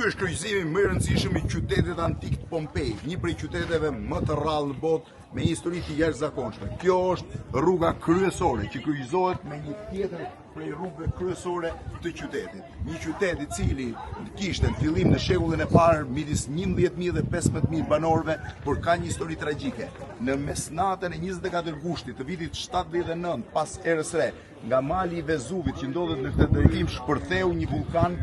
Ky është kryqëzimi më i rëndësishëm i qytetit antik të Pompei, një prej qyteteve më të rrallë në botë me një histori të jashtëzakonshme. Kjo është rruga kryesore që kryqëzohet me një tjetër prej rrugëve kryesore të qytetit. Një qytet i cili kishte në fillim në shekullin e parë midis 11.000 dhe 15.000 banorëve, por ka një histori tragjike. Në mesnatën e 24 gushtit të vitit 79 pas erës së re, nga mali i Vezuvit që ndodhet në këtë drejtim shpërtheu një vulkan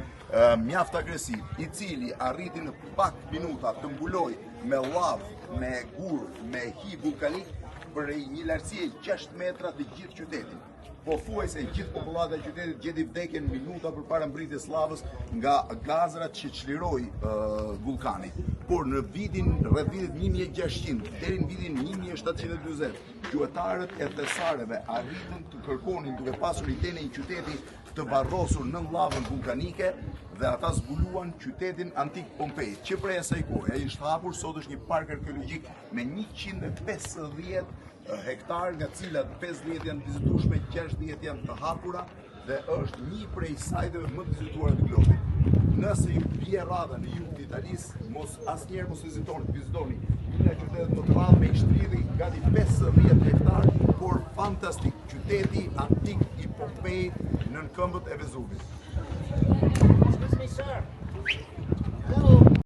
mjaft agresiv, i cili arriti në pak minuta të mbuloj me lavë, me gur, me hi vulkanik për një lartësie 6 metra të gjithë qytetin. Po thuaj se gjithë popullata e qytetit gjeti vdekjen minuta përpara mbritjes lavës nga gazrat që çliroi vulkani. Por në rreth vitit 1600 deri në vitin 1740, gjuetarët e thesarëve arritën të kërkonin duke pasur idenë një qyteti të varrosur në lavën vulkanike dhe ata zbuluan qytetin antik Pompei, që prej asaj kohe ai është hapur, sot është një park arkeologjik me 150 hektar, nga cilat 50 janë vizitueshme, 60 janë të hapura dhe është një prej sajteve më të vizituara të globit. Nëse ju bie rradha në jug të Italisë, asnjëherë mos vizitoni një nga qytetet më të rrallë me ishtridhi gati 50 hektar, por fantastik, qyteti antik i Pompei në këmbët e Vezuvit. Excuse me, sir. Hello.